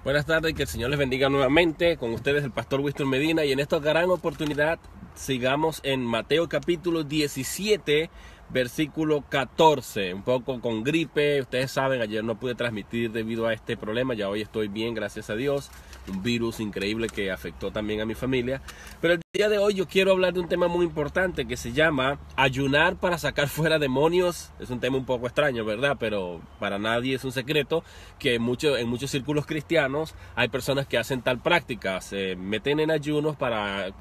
Buenas tardes, que el Señor les bendiga nuevamente. Con ustedes el pastor Winston Medina, y en esta gran oportunidad sigamos en Mateo capítulo 17, versículo 14. Un poco con gripe, ustedes saben, ayer no pude transmitir debido a este problema, ya hoy estoy bien, gracias a Dios. Un virus increíble que afectó también a mi familia. Pero el día de hoy yo quiero hablar de un tema muy importante que se llama ayunar para sacar fuera demonios. Es un tema un poco extraño, ¿verdad? Pero para nadie es un secreto que en muchos círculos cristianos hay personas que hacen tal práctica. Se meten en ayunos para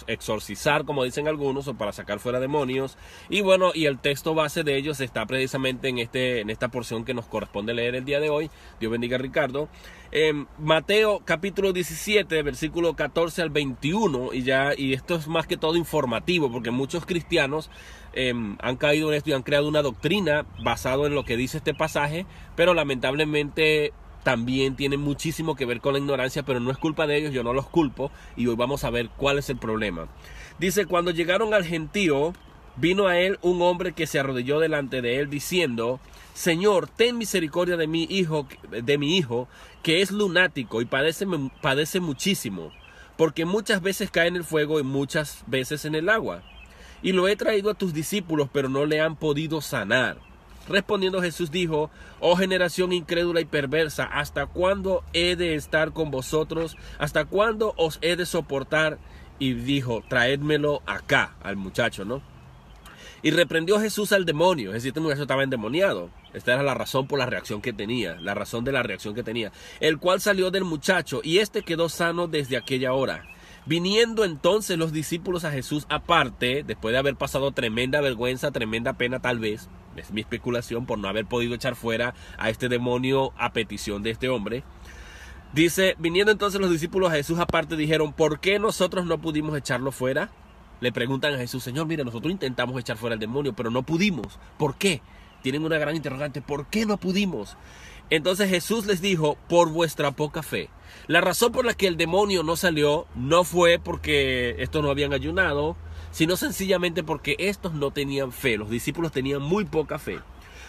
exorcizar, como dicen algunos, o para sacar fuera demonios. Y bueno, y el texto base de ellos está precisamente en esta porción que nos corresponde leer el día de hoy. Dios bendiga a Ricardo. Mateo capítulo 17, versículo 14 al 21, y esto es más que todo informativo, porque muchos cristianos han caído en esto y han creado una doctrina basado en lo que dice este pasaje, pero lamentablemente también tiene muchísimo que ver con la ignorancia, pero no es culpa de ellos, yo no los culpo, y hoy vamos a ver cuál es el problema. Dice: cuando llegaron al gentío, vino a él un hombre que se arrodilló delante de él diciendo: Señor, ten misericordia de mi hijo, que es lunático y padece muchísimo, porque muchas veces cae en el fuego y muchas veces en el agua. Y lo he traído a tus discípulos, pero no le han podido sanar. Respondiendo Jesús dijo: Oh generación incrédula y perversa, ¿hasta cuándo he de estar con vosotros? ¿Hasta cuándo os he de soportar? Y dijo: traédmelo acá, al muchacho, ¿no? Y reprendió Jesús al demonio. Es decir, este muchacho estaba endemoniado. Esta era la razón por la reacción que tenía, la razón de la reacción que tenía. El cual salió del muchacho, y éste quedó sano desde aquella hora. Viniendo entonces los discípulos a Jesús aparte, después de haber pasado tremenda vergüenza, tremenda pena tal vez, es mi especulación, por no haber podido echar fuera a este demonio a petición de este hombre. Dice: viniendo entonces los discípulos a Jesús aparte, dijeron: ¿por qué nosotros no pudimos echarlo fuera? Le preguntan a Jesús: Señor, mira, nosotros intentamos echar fuera el demonio, pero no pudimos. ¿Por qué? Tienen una gran interrogante. ¿Por qué no pudimos? Entonces Jesús les dijo: por vuestra poca fe. La razón por la que el demonio no salió no fue porque estos no habían ayunado, sino sencillamente porque estos no tenían fe. Los discípulos tenían muy poca fe.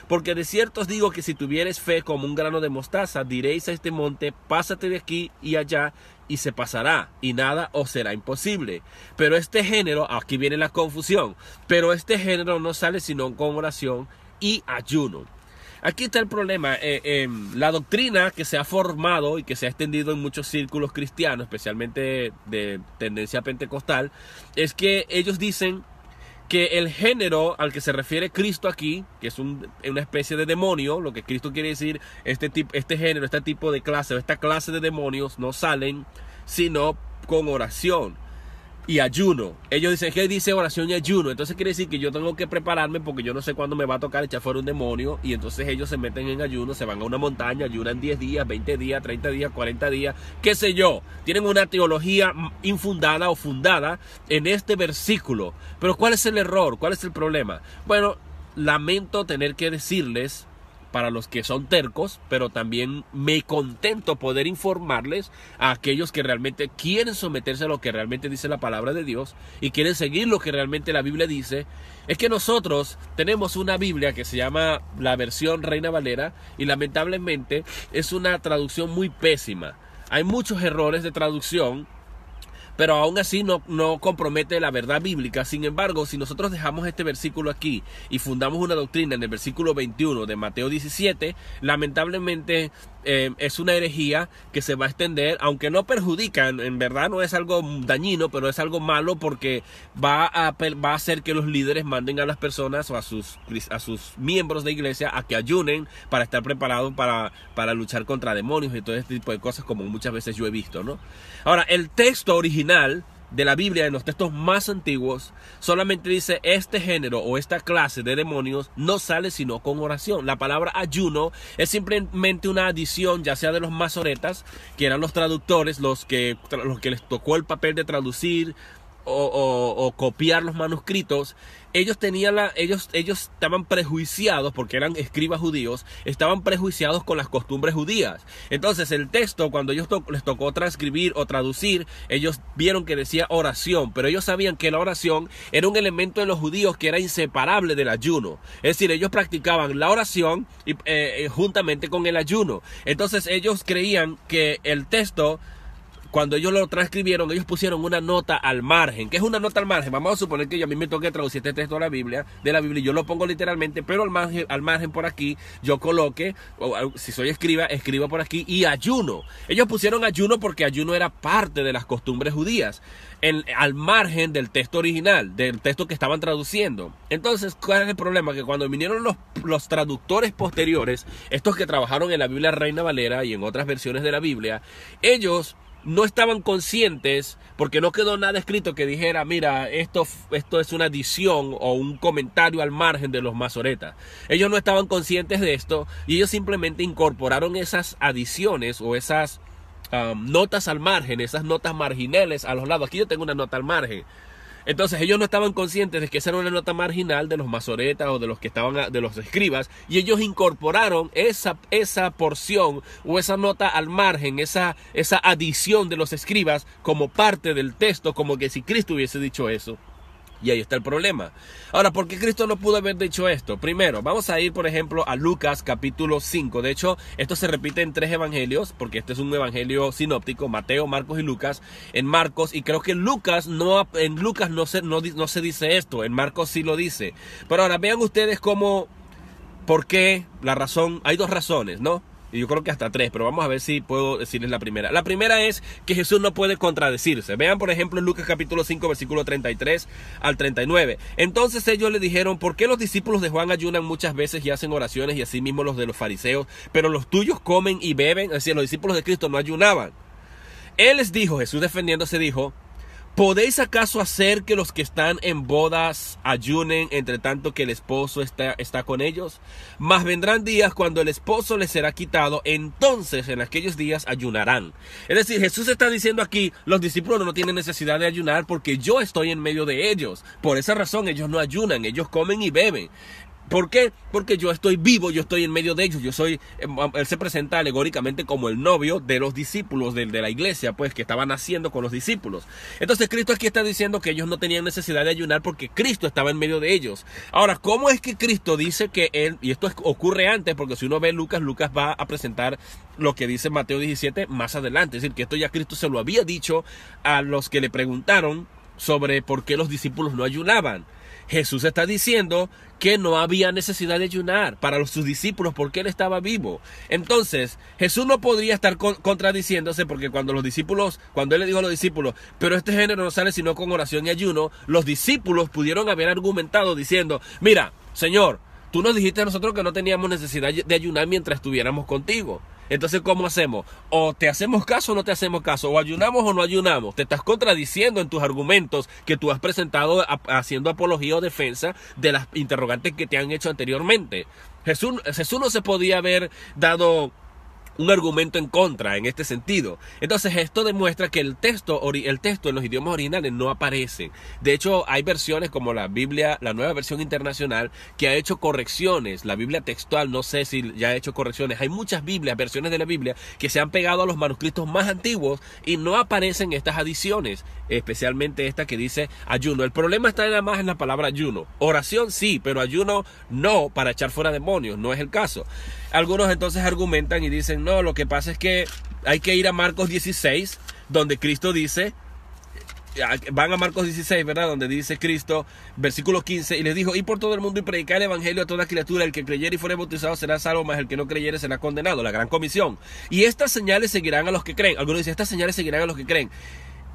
Porque de cierto os digo que si tuviereis fe como un grano de mostaza, diréis a este monte: pásate de aquí y allá, y se pasará, y nada os será imposible. Pero este género, aquí viene la confusión, pero este género no sale sino con oración y ayuno. Aquí está el problema. La doctrina que se ha formado y que se ha extendido en muchos círculos cristianos, especialmente de tendencia pentecostal, es que ellos dicen que el género al que se refiere Cristo aquí, que es una especie de demonio, lo que Cristo quiere decir, este género, este tipo de clase, o esta clase de demonios no salen sino con oración y ayuno. Ellos dicen que dice oración y ayuno, entonces quiere decir que yo tengo que prepararme porque yo no sé cuándo me va a tocar echar fuera un demonio, y entonces ellos se meten en ayuno, se van a una montaña, ayunan 10 días, 20 días, 30 días, 40 días, qué sé yo. Tienen una teología infundada o fundada en este versículo. Pero ¿cuál es el error? ¿Cuál es el problema? Bueno, lamento tener que decirles, para los que son tercos, pero también me contento poder informarles a aquellos que realmente quieren someterse a lo que realmente dice la palabra de Dios y quieren seguir lo que realmente la Biblia dice. Es que nosotros tenemos una Biblia que se llama la versión Reina Valera, y lamentablemente es una traducción muy pésima. Hay muchos errores de traducción, pero aún así no compromete la verdad bíblica. Sin embargo, si nosotros dejamos este versículo aquí y fundamos una doctrina en el versículo 21 de Mateo 17, lamentablemente es una herejía que se va a extender, aunque no perjudica, en verdad no es algo dañino, pero es algo malo, porque va a hacer que los líderes manden a las personas o a sus miembros de iglesia a que ayunen para estar preparados para luchar contra demonios y todo este tipo de cosas, como muchas veces yo he visto, ¿no? Ahora, el texto original de la Biblia, en los textos más antiguos, solamente dice: este género o esta clase de demonios no sale sino con oración. La palabra ayuno es simplemente una adición, ya sea de los masoretas, que eran los traductores, los que les tocó el papel de traducir o copiar los manuscritos. ellos tenían ellos estaban prejuiciados, porque eran escribas judíos, estaban prejuiciados con las costumbres judías. Entonces el texto, cuando ellos les tocó transcribir o traducir, ellos vieron que decía oración, pero ellos sabían que la oración era un elemento de los judíos que era inseparable del ayuno. Es decir, ellos practicaban la oración juntamente con el ayuno. Entonces ellos creían que el texto, cuando ellos lo transcribieron, ellos pusieron una nota al margen. ¿Qué es una nota al margen? Vamos a suponer que a mí me toque traducir este texto de la Biblia, y yo lo pongo literalmente, pero al margen por aquí, yo coloque, si soy escriba por aquí, y ayuno. Ellos pusieron ayuno porque ayuno era parte de las costumbres judías, al margen del texto original, del texto que estaban traduciendo. Entonces, ¿cuál es el problema? Que cuando vinieron los traductores posteriores, estos que trabajaron en la Biblia Reina Valera y en otras versiones de la Biblia, ellos no estaban conscientes, porque no quedó nada escrito que dijera, mira, esto es una adición o un comentario al margen de los masoretas. Ellos no estaban conscientes de esto y ellos simplemente incorporaron esas adiciones o esas notas al margen, esas notas marginales a los lados. Aquí yo tengo una nota al margen. Entonces ellos no estaban conscientes de que esa era una nota marginal de los masoretas o de los que estaban, de los escribas, y ellos incorporaron esa porción o esa nota al margen, esa adición de los escribas como parte del texto, como que si Cristo hubiese dicho eso. Y ahí está el problema. Ahora, ¿por qué Cristo no pudo haber dicho esto? Primero, vamos a ir, por ejemplo, a Lucas capítulo 5. De hecho, esto se repite en 3 evangelios, porque este es un evangelio sinóptico: Mateo, Marcos y Lucas. En Marcos, y creo que en Lucas no se dice esto, en Marcos sí lo dice. Pero ahora, vean ustedes por qué, la razón, hay 2 razones, ¿no? Y yo creo que hasta 3, pero vamos a ver si puedo decirles la primera. La primera es que Jesús no puede contradecirse. Vean, por ejemplo, en Lucas capítulo 5, versículo 33 al 39. Entonces ellos le dijeron, ¿por qué los discípulos de Juan ayunan muchas veces y hacen oraciones, y así mismo los de los fariseos, pero los tuyos comen y beben? Es decir, los discípulos de Cristo no ayunaban. Él les dijo, Jesús defendiéndose dijo, ¿podéis acaso hacer que los que están en bodas ayunen entre tanto que el esposo está con ellos? Mas vendrán días cuando el esposo les será quitado, entonces en aquellos días ayunarán. Es decir, Jesús está diciendo aquí, los discípulos no tienen necesidad de ayunar porque yo estoy en medio de ellos. Por esa razón ellos no ayunan, ellos comen y beben. ¿Por qué? Porque yo estoy vivo, yo estoy en medio de ellos, él se presenta alegóricamente como el novio de los discípulos de la iglesia, pues, que estaban naciendo con los discípulos. Entonces Cristo aquí está diciendo que ellos no tenían necesidad de ayunar porque Cristo estaba en medio de ellos. Ahora, ¿cómo es que Cristo dice que él, y esto ocurre antes, porque si uno ve Lucas va a presentar lo que dice Mateo 17 más adelante, es decir, que esto ya Cristo se lo había dicho a los que le preguntaron sobre por qué los discípulos no ayunaban. Jesús está diciendo que no había necesidad de ayunar para sus discípulos porque él estaba vivo. Entonces, Jesús no podría estar contradiciéndose, porque cuando él le dijo a los discípulos, pero este género no sale sino con oración y ayuno, los discípulos pudieron haber argumentado diciendo, mira, Señor, tú nos dijiste a nosotros que no teníamos necesidad de ayunar mientras estuviéramos contigo. Entonces, ¿cómo hacemos? O te hacemos caso o no te hacemos caso, o ayunamos o no ayunamos. Te estás contradiciendo en tus argumentos que tú has presentado haciendo apología o defensa de las interrogantes que te han hecho anteriormente. Jesús no se podía haber dado un argumento en contra en este sentido. Entonces esto demuestra que el texto en los idiomas originales no aparece. De hecho, hay versiones como la Biblia, la Nueva Versión Internacional, que ha hecho correcciones. La Biblia textual, no sé si ya ha hecho correcciones. Hay muchas Biblias, versiones de la Biblia, que se han pegado a los manuscritos más antiguos y no aparecen estas adiciones, especialmente esta que dice ayuno. El problema está nada más en la palabra ayuno. Oración sí, pero ayuno no, para echar fuera demonios, no es el caso. Algunos entonces argumentan y dicen, no, lo que pasa es que hay que ir a Marcos 16, donde Cristo dice, van a Marcos 16, ¿verdad? Donde dice Cristo, versículo 15, y les dijo, y por todo el mundo y predicar el evangelio a toda criatura, el que creyere y fuere bautizado será salvo, mas el que no creyere será condenado. La gran comisión. Y estas señales seguirán a los que creen. Algunos dicen, estas señales seguirán a los que creen.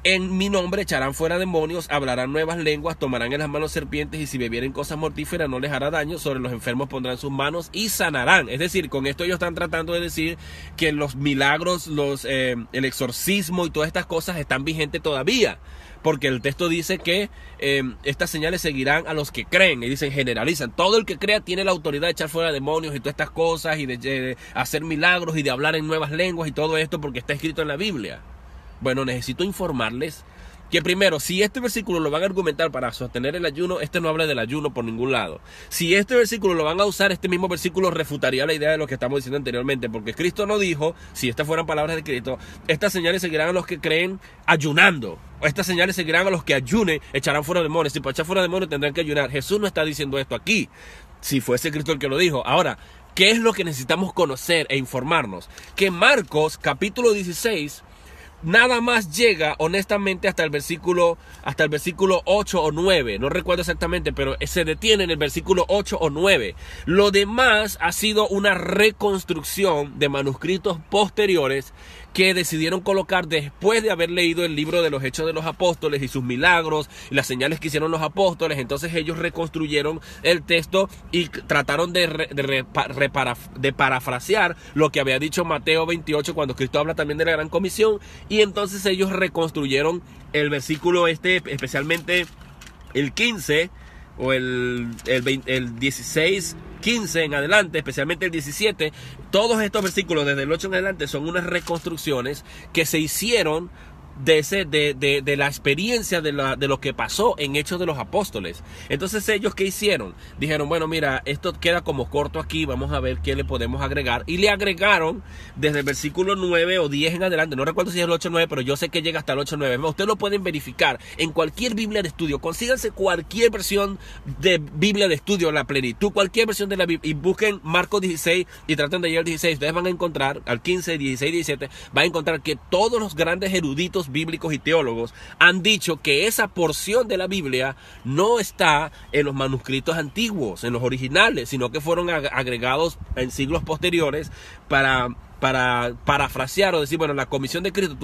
En mi nombre echarán fuera demonios, hablarán nuevas lenguas, tomarán en las manos serpientes, y si bebieren cosas mortíferas no les hará daño. Sobre los enfermos pondrán sus manos y sanarán. Es decir, con esto ellos están tratando de decir que los milagros, el exorcismo y todas estas cosas están vigentes todavía. Porque el texto dice que estas señales seguirán a los que creen. Y dicen, generalizan. Todo el que crea tiene la autoridad de echar fuera demonios y todas estas cosas, y de hacer milagros y de hablar en nuevas lenguas y todo esto porque está escrito en la Biblia. Bueno, necesito informarles que primero, si este versículo lo van a argumentar para sostener el ayuno, este no habla del ayuno por ningún lado. Si este versículo lo van a usar, este mismo versículo refutaría la idea de lo que estamos diciendo anteriormente, porque Cristo no dijo, si estas fueran palabras de Cristo, estas señales seguirán a los que creen ayunando. Estas señales seguirán a los que ayunen, echarán fuera demonios. Si para echar fuera demonios tendrán que ayunar. Jesús no está diciendo esto aquí, si fuese Cristo el que lo dijo. Ahora, ¿qué es lo que necesitamos conocer e informarnos? Que Marcos capítulo 16 nada más llega honestamente hasta el versículo 8 o 9, no recuerdo exactamente, pero se detiene en el versículo 8 o 9. Lo demás ha sido una reconstrucción de manuscritos posteriores que decidieron colocar después de haber leído el libro de los Hechos de los Apóstoles y sus milagros y las señales que hicieron los apóstoles. Entonces ellos reconstruyeron el texto y trataron de parafrasear lo que había dicho Mateo 28 cuando Cristo habla también de la Gran Comisión, y entonces ellos reconstruyeron el versículo especialmente el 15 o el 16, 15 en adelante, especialmente el 17, todos estos versículos desde el 8 en adelante son unas reconstrucciones que se hicieron de la experiencia de lo que pasó en Hechos de los Apóstoles. Entonces ellos, ¿qué hicieron? Dijeron, bueno, mira, esto queda como corto aquí, vamos a ver qué le podemos agregar, y le agregaron desde el versículo 9 o 10 en adelante, no recuerdo si es el 8 o 9, pero yo sé que llega hasta el 8 o 9. Ustedes lo pueden verificar en cualquier Biblia de estudio, consíganse cualquier versión de Biblia de estudio, la plenitud, cualquier versión de la Biblia, y busquen Marcos 16 y traten de llegar al 16, ustedes van a encontrar, al 15, 16, 17, van a encontrar que todos los grandes eruditos bíblicos y teólogos han dicho que esa porción de la Biblia no está en los manuscritos antiguos, en los originales, sino que fueron agregados en siglos posteriores para parafrasear o decir, bueno, la comisión de Cristo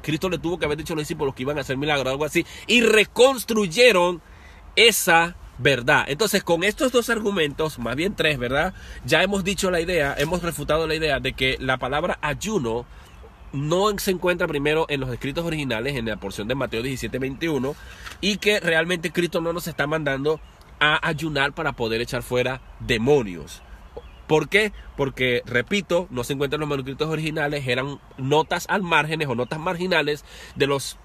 Cristo le tuvo que haber dicho a los discípulos que iban a hacer milagros o algo así, y reconstruyeron esa verdad. Entonces, con estos dos argumentos, más bien tres, ¿verdad? Ya hemos dicho la idea, hemos refutado la idea de que la palabra ayuno no se encuentra primero en los escritos originales, en la porción de Mateo 17, 21, y que realmente Cristo no nos está mandando a ayunar para poder echar fuera demonios. ¿Por qué? Porque, repito, no se encuentran en los manuscritos originales, eran notas al márgenes o notas marginales de los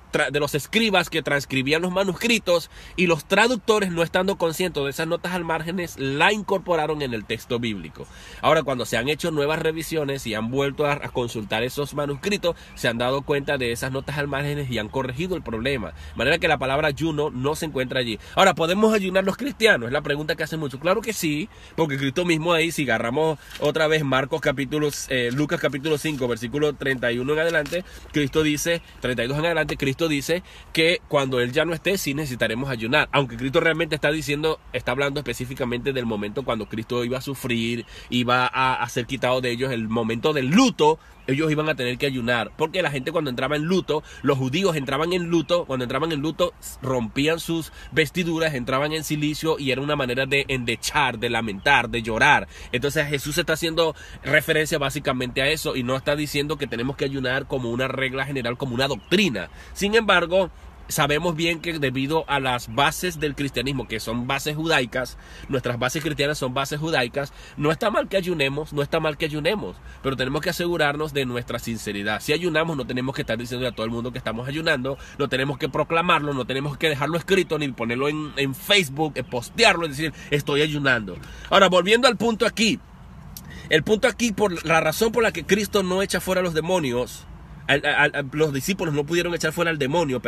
escribas que transcribían los manuscritos, y los traductores, no estando conscientes de esas notas al márgenes, la incorporaron en el texto bíblico. Ahora, cuando se han hecho nuevas revisiones y han vuelto a consultar esos manuscritos, se han dado cuenta de esas notas al márgenes y han corregido el problema. De manera que la palabra ayuno no se encuentra allí. Ahora, ¿podemos ayunar los cristianos? Es la pregunta que hacen muchos. Claro que sí, porque Cristo mismo ahí, si agarramos otra vez Lucas capítulo 5, versículo 31 en adelante, Cristo dice, 32 en adelante, Cristo dice que cuando Él ya no esté, sí necesitaremos ayunar. Aunque Cristo realmente está hablando específicamente del momento cuando Cristo iba a sufrir, iba a ser quitado de ellos, el momento del luto. Ellos iban a tener que ayunar, porque la gente cuando entraba en luto, los judíos entraban en luto, cuando entraban en luto rompían sus vestiduras, entraban en silicio, y era una manera de endechar, de lamentar, de llorar. Entonces Jesús está haciendo referencia básicamente a eso, y no está diciendo que tenemos que ayunar como una regla general, como una doctrina. Sin embargo, sabemos bien que debido a las bases del cristianismo, que son bases judaicas, nuestras bases cristianas son bases judaicas, no está mal que ayunemos, pero tenemos que asegurarnos de nuestra sinceridad. Si ayunamos, no tenemos que estar diciendo a todo el mundo que estamos ayunando, no tenemos que proclamarlo, no tenemos que dejarlo escrito, ni ponerlo en Facebook, postearlo y decir, estoy ayunando. Ahora, volviendo al punto aquí, por la razón por la que Cristo no echa fuera a los demonios, los discípulos no pudieron echar fuera al demonio,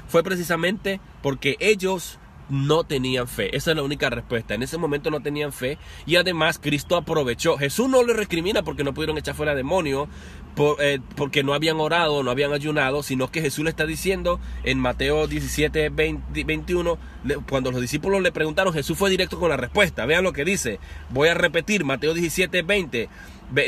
fue precisamente porque ellos no tenían fe. Esa es la única respuesta. En ese momento no tenían fe, y además Cristo aprovechó. Jesús no le recrimina porque no pudieron echar fuera demonio, porque no habían orado, no habían ayunado, sino que Jesús le está diciendo en Mateo 17, 21, cuando los discípulos le preguntaron, Jesús fue directo con la respuesta. Vean lo que dice. Voy a repetir, Mateo 17,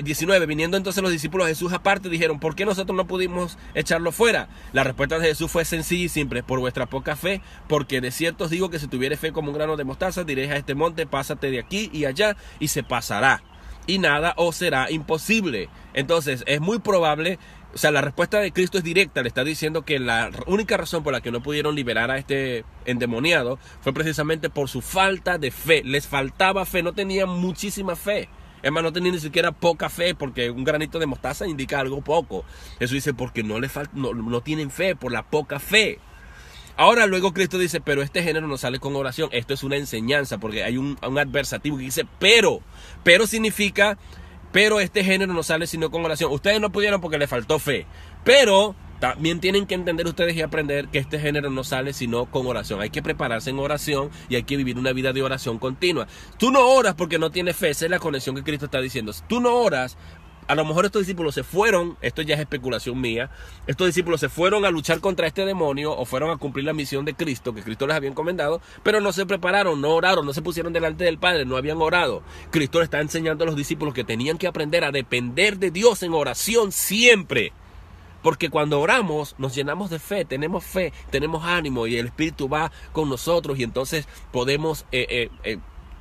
19, viniendo entonces los discípulos a Jesús aparte, dijeron, ¿por qué nosotros no pudimos echarlo fuera? La respuesta de Jesús fue sencilla y simple: por vuestra poca fe, porque de cierto os digo que si tuviere fe como un grano de mostaza, diréis a este monte, pásate de aquí y allá, y se pasará, y nada os será imposible. Entonces es muy probable, o sea, la respuesta de Cristo es directa. Le está diciendo que la única razón por la que no pudieron liberar a este endemoniado fue precisamente por su falta de fe. Les faltaba fe, no tenían muchísima fe. Hermano, no tenía ni siquiera poca fe, porque un granito de mostaza indica algo poco. Jesús dice, porque no tienen fe, por la poca fe. Ahora luego Cristo dice, pero este género no sale con oración. Esto es una enseñanza, porque hay un adversativo que dice, pero significa, pero este género no sale sino con oración. Ustedes no pudieron porque le faltó fe, pero también tienen que entender ustedes y aprender que este género no sale sino con oración. Hay que prepararse en oración y hay que vivir una vida de oración continua. Tú no oras porque no tienes fe, esa es la conexión que Cristo está diciendo. Si tú no oras, a lo mejor estos discípulos se fueron, esto ya es especulación mía, estos discípulos se fueron a luchar contra este demonio o fueron a cumplir la misión de Cristo, que Cristo les había encomendado, pero no se prepararon, no oraron, no se pusieron delante del Padre, no habían orado. Cristo le está enseñando a los discípulos que tenían que aprender a depender de Dios en oración siempre. Porque cuando oramos nos llenamos de fe, tenemos ánimo y el Espíritu va con nosotros y entonces podemos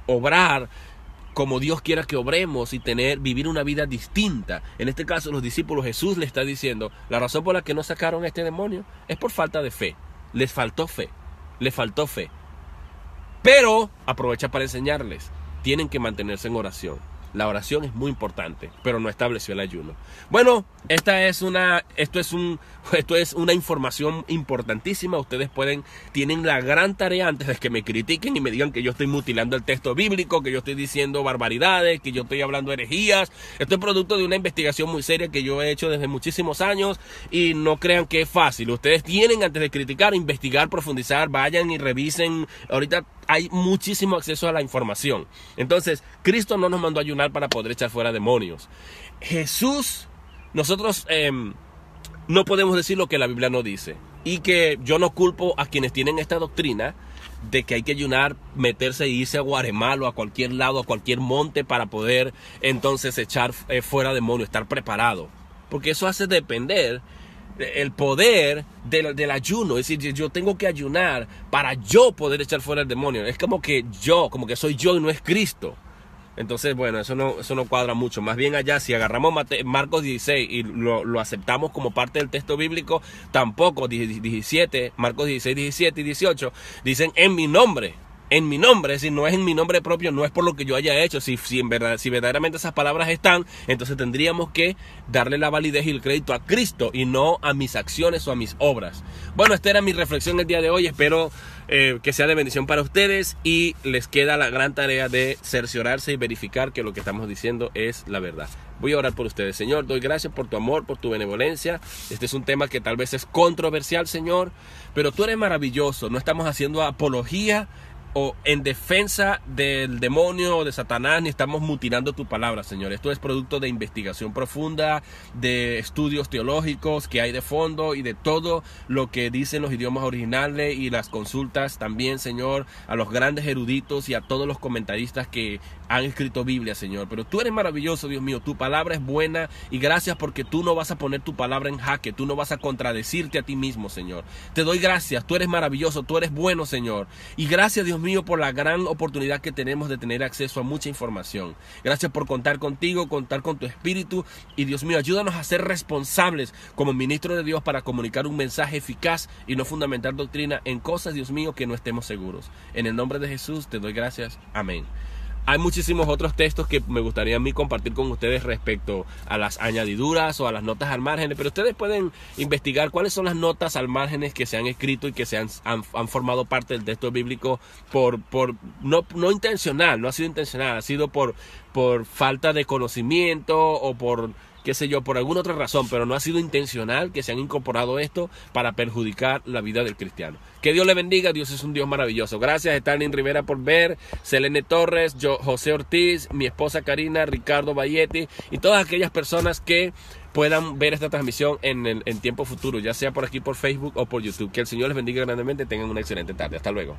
obrar como Dios quiera que obremos y vivir una vida distinta. En este caso los discípulos, Jesús le está diciendo, la razón por la que no sacaron a este demonio es por falta de fe. Les faltó fe. Pero aprovecha para enseñarles, tienen que mantenerse en oración. La oración es muy importante, pero no estableció el ayuno. Bueno, esto es una información importantísima. Ustedes tienen la gran tarea antes de que me critiquen y me digan que yo estoy mutilando el texto bíblico, que yo estoy diciendo barbaridades, que yo estoy hablando herejías. Esto es producto de una investigación muy seria que yo he hecho desde muchísimos años y no crean que es fácil. Ustedes tienen, antes de criticar, investigar, profundizar, vayan y revisen. Ahorita hay muchísimo acceso a la información. Entonces, Cristo no nos mandó a ayunar para poder echar fuera demonios. Jesús, nosotros no podemos decir lo que la Biblia no dice. Y que yo no culpo a quienes tienen esta doctrina de que hay que ayunar, meterse e irse a Guatemala o a cualquier lado, a cualquier monte para poder entonces echar fuera demonios, estar preparado. Porque eso hace depender el poder del ayuno. Es decir, yo tengo que ayunar para yo poder echar fuera el demonio. Es como que soy yo y no es Cristo. Entonces, bueno, eso no cuadra mucho. Más bien allá, si agarramos Marcos 16 y lo aceptamos como parte del texto bíblico, tampoco 17, Marcos 16, 17 y 18, dicen en mi nombre, es decir, no es en mi nombre propio, no es por lo que yo haya hecho. Si verdaderamente esas palabras están, entonces tendríamos que darle la validez y el crédito a Cristo y no a mis acciones o a mis obras. Bueno, esta era mi reflexión el día de hoy. Espero que sea de bendición para ustedes y les queda la gran tarea de cerciorarse y verificar que lo que estamos diciendo es la verdad. Voy a orar por ustedes. Señor, doy gracias por tu amor, por tu benevolencia. Este es un tema que tal vez es controversial, Señor, pero tú eres maravilloso. No estamos haciendo apología o en defensa del demonio o de Satanás, ni estamos mutilando tu palabra, Señor. Esto es producto de investigación profunda, de estudios teológicos que hay de fondo y de todo lo que dicen los idiomas originales y las consultas también, Señor, a los grandes eruditos y a todos los comentaristas que han escrito Biblia, Señor. Pero tú eres maravilloso, Dios mío. Tu palabra es buena y gracias porque tú no vas a poner tu palabra en jaque. Tú no vas a contradecirte a ti mismo, Señor. Te doy gracias. Tú eres maravilloso. Tú eres bueno, Señor. Y gracias, Dios mío, por la gran oportunidad que tenemos de tener acceso a mucha información. Gracias por contar contigo, contar con tu espíritu. Y Dios mío, ayúdanos a ser responsables como ministros de Dios para comunicar un mensaje eficaz y no fundamentar doctrina en cosas, Dios mío, que no estemos seguros. En el nombre de Jesús te doy gracias. Amén. Hay muchísimos otros textos que me gustaría a mí compartir con ustedes respecto a las añadiduras o a las notas al margen, pero ustedes pueden investigar cuáles son las notas al margen que se han escrito y que han formado parte del texto bíblico no intencional, no ha sido intencional, ha sido por falta de conocimiento o por por alguna otra razón, pero no ha sido intencional que se han incorporado esto para perjudicar la vida del cristiano. Que Dios le bendiga. Dios es un Dios maravilloso. Gracias, Stalin Rivera, por ver, Selene Torres, José Ortiz, mi esposa Karina, Ricardo Bayetti y todas aquellas personas que puedan ver esta transmisión en tiempo futuro, ya sea por aquí por Facebook o por YouTube. Que el Señor les bendiga grandemente. Tengan una excelente tarde. Hasta luego.